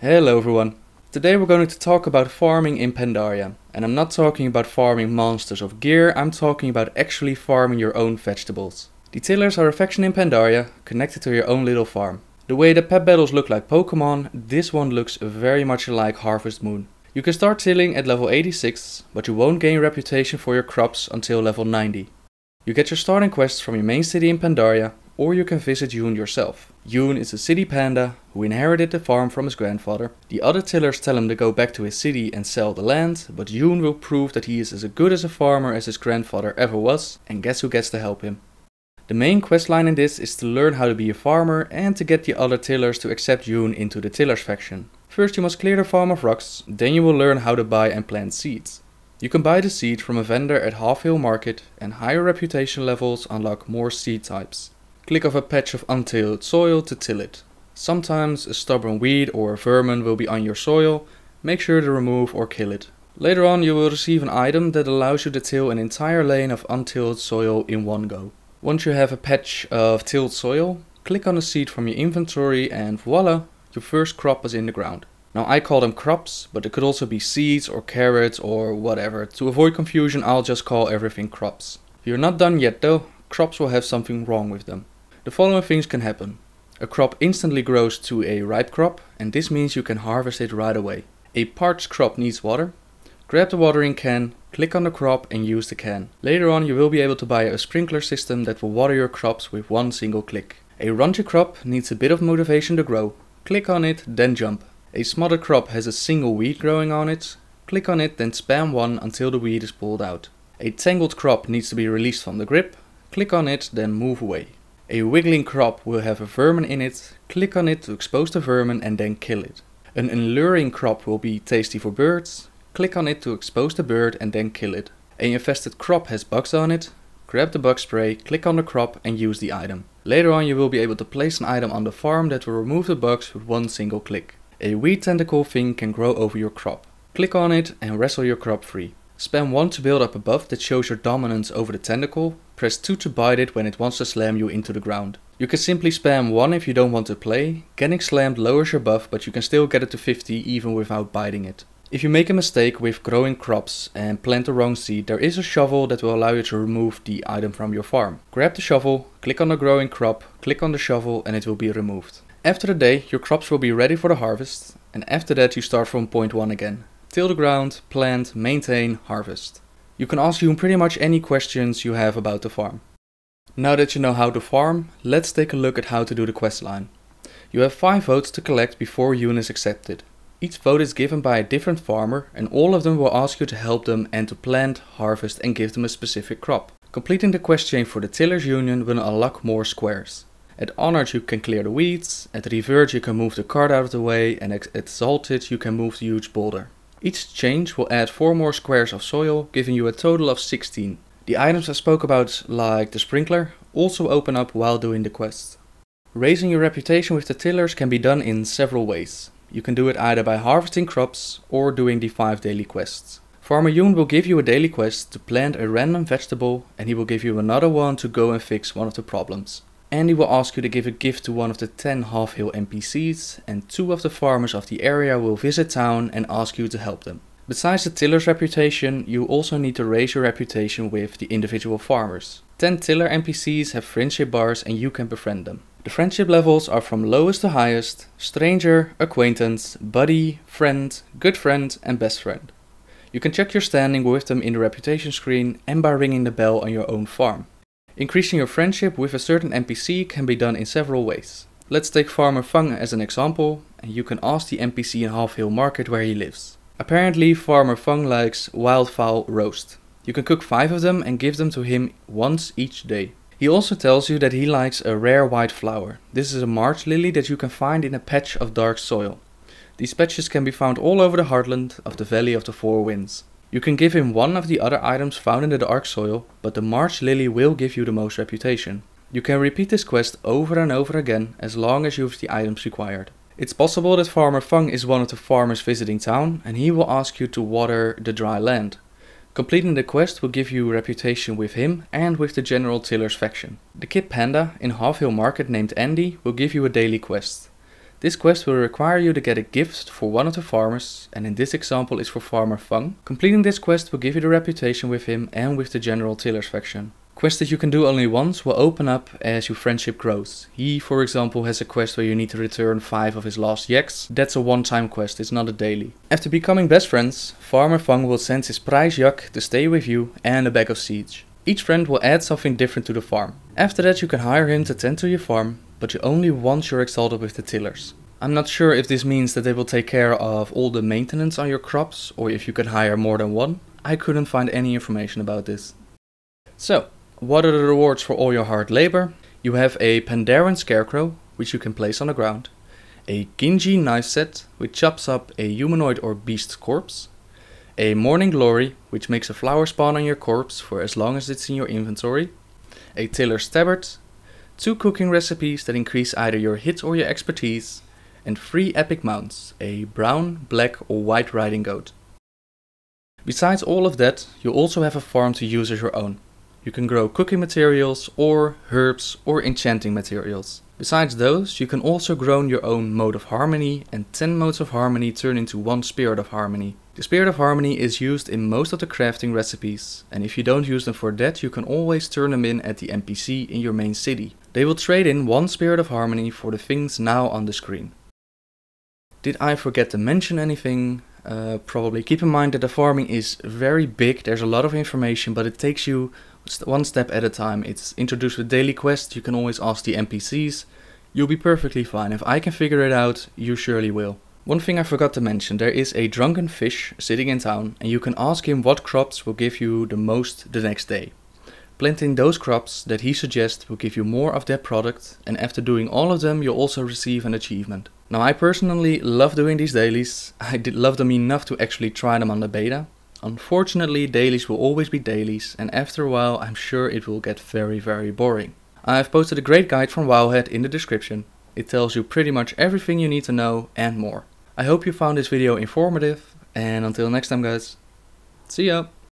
Hello everyone. Today we're going to talk about farming in Pandaria. And I'm not talking about farming monsters of gear, I'm talking about actually farming your own vegetables. The tillers are a faction in Pandaria, connected to your own little farm. The way that pet battles look like Pokemon, this one looks very much like Harvest Moon. You can start tilling at level 86, but you won't gain reputation for your crops until level 90. You get your starting quests from your main city in Pandaria, or you can visit Yoon yourself. Yoon is a city panda who inherited the farm from his grandfather. The other tillers tell him to go back to his city and sell the land, but Yoon will prove that he is as good as a farmer as his grandfather ever was, and guess who gets to help him? The main questline in this is to learn how to be a farmer and to get the other tillers to accept Yoon into the tillers faction. First you must clear the farm of rocks, then you will learn how to buy and plant seeds. You can buy the seed from a vendor at Half Hill Market, and higher reputation levels unlock more seed types. Click off a patch of untilled soil to till it. Sometimes a stubborn weed or a vermin will be on your soil, make sure to remove or kill it. Later on you will receive an item that allows you to till an entire lane of untilled soil in one go. Once you have a patch of tilled soil, click on a seed from your inventory and voila, your first crop is in the ground. Now I call them crops, but it could also be seeds or carrots or whatever. To avoid confusion I'll just call everything crops. If you're not done yet though, crops will have something wrong with them. The following things can happen. A crop instantly grows to a ripe crop, and this means you can harvest it right away. A parched crop needs water. Grab the watering can, click on the crop and use the can. Later on you will be able to buy a sprinkler system that will water your crops with one single click. A raunchy crop needs a bit of motivation to grow. Click on it, then jump. A smothered crop has a single weed growing on it. Click on it, then spam 1 until the weed is pulled out. A tangled crop needs to be released from the grip. Click on it, then move away. A wiggling crop will have a vermin in it. Click on it to expose the vermin and then kill it. An alluring crop will be tasty for birds. Click on it to expose the bird and then kill it. An infested crop has bugs on it. Grab the bug spray, click on the crop and use the item. Later on you will be able to place an item on the farm that will remove the bugs with one single click. A weed tentacle thing can grow over your crop. Click on it and wrestle your crop free. Spam 1 to build up a buff that shows your dominance over the tentacle. Press 2 to bite it when it wants to slam you into the ground. You can simply spam 1 if you don't want to play. Getting slammed lowers your buff, but you can still get it to 50 even without biting it. If you make a mistake with growing crops and plant the wrong seed, there is a shovel that will allow you to remove the item from your farm. Grab the shovel, click on the growing crop, click on the shovel and it will be removed. After the day, your crops will be ready for the harvest, and after that you start from point 1 again. Till the ground, plant, maintain, harvest. You can ask Yoon pretty much any questions you have about the farm. Now that you know how to farm, let's take a look at how to do the questline. You have 5 votes to collect before Yoon is accepted. Each vote is given by a different farmer and all of them will ask you to help them and to plant, harvest and give them a specific crop. Completing the quest chain for the Tillers Union will unlock more squares. At Honored you can clear the weeds, at Revert you can move the cart out of the way and at Exalted you can move the huge boulder. Each change will add 4 more squares of soil, giving you a total of 16. The items I spoke about, like the sprinkler, also open up while doing the quest. Raising your reputation with the tillers can be done in several ways. You can do it either by harvesting crops or doing the 5 daily quests. Farmer Yoon will give you a daily quest to plant a random vegetable and he will give you another one to go and fix one of the problems. And he will ask you to give a gift to one of the 10 Half Hill NPCs and 2 of the farmers of the area will visit town and ask you to help them. Besides the tiller's reputation, you also need to raise your reputation with the individual farmers. 10 tiller NPCs have friendship bars and you can befriend them. The friendship levels are from lowest to highest: stranger, acquaintance, buddy, friend, good friend and best friend. You can check your standing with them in the reputation screen and by ringing the bell on your own farm. Increasing your friendship with a certain NPC can be done in several ways. Let's take Farmer Fung as an example, and you can ask the NPC in Half Hill Market where he lives. Apparently Farmer Fung likes wildfowl roast. You can cook 5 of them and give them to him once each day. He also tells you that he likes a rare white flower. This is a March lily that you can find in a patch of dark soil. These patches can be found all over the heartland of the Valley of the Four Winds. You can give him one of the other items found in the dark soil, but the March lily will give you the most reputation. You can repeat this quest over and over again as long as you have the items required. It's possible that Farmer Fung is one of the farmers visiting town and he will ask you to water the dry land. Completing the quest will give you reputation with him and with the general Tillers faction. The kid panda in Half Hill Market named Andy will give you a daily quest. This quest will require you to get a gift for one of the farmers, and in this example is for Farmer Fung. Completing this quest will give you the reputation with him and with the general Tillers faction. Quests that you can do only once will open up as your friendship grows. He, for example, has a quest where you need to return 5 of his last yaks. That's a one-time quest, it's not a daily. After becoming best friends, Farmer Fung will send his prize yak to stay with you and a bag of seeds. Each friend will add something different to the farm. After that you can hire him to tend to your farm, but you only once you're exalted with the Tillers. I'm not sure if this means that they will take care of all the maintenance on your crops, or if you can hire more than one. I couldn't find any information about this. So, what are the rewards for all your hard labor? You have a Pandaren Scarecrow, which you can place on the ground. A Ginji knife set, which chops up a humanoid or beast corpse. A Morning Glory, which makes a flower spawn on your corpse for as long as it's in your inventory. A Tiller Stabard. 2 cooking recipes that increase either your hit or your expertise. And 3 epic mounts, a brown, black or white riding goat. Besides all of that, you also have a farm to use as your own. You can grow cooking materials, or herbs, or enchanting materials. Besides those, you can also grow your own Mode of Harmony, and 10 Modes of Harmony turn into 1 Spirit of Harmony. The Spirit of Harmony is used in most of the crafting recipes, and if you don't use them for that, you can always turn them in at the NPC in your main city. They will trade in 1 Spirit of Harmony for the things now on the screen. Did I forget to mention anything? Probably. Keep in mind that the farming is very big, there's a lot of information, but it takes you one step at a time. It's introduced with daily quests, you can always ask the NPCs. You'll be perfectly fine. If I can figure it out, you surely will. One thing I forgot to mention, there is a drunken fish sitting in town, and you can ask him what crops will give you the most the next day. Planting those crops that he suggests will give you more of that product, and after doing all of them you'll also receive an achievement. Now I personally love doing these dailies. I did love them enough to actually try them on the beta. Unfortunately, dailies will always be dailies, and after a while I'm sure it will get very boring. I've posted a great guide from WoWhead in the description. It tells you pretty much everything you need to know and more. I hope you found this video informative, and until next time guys, see ya!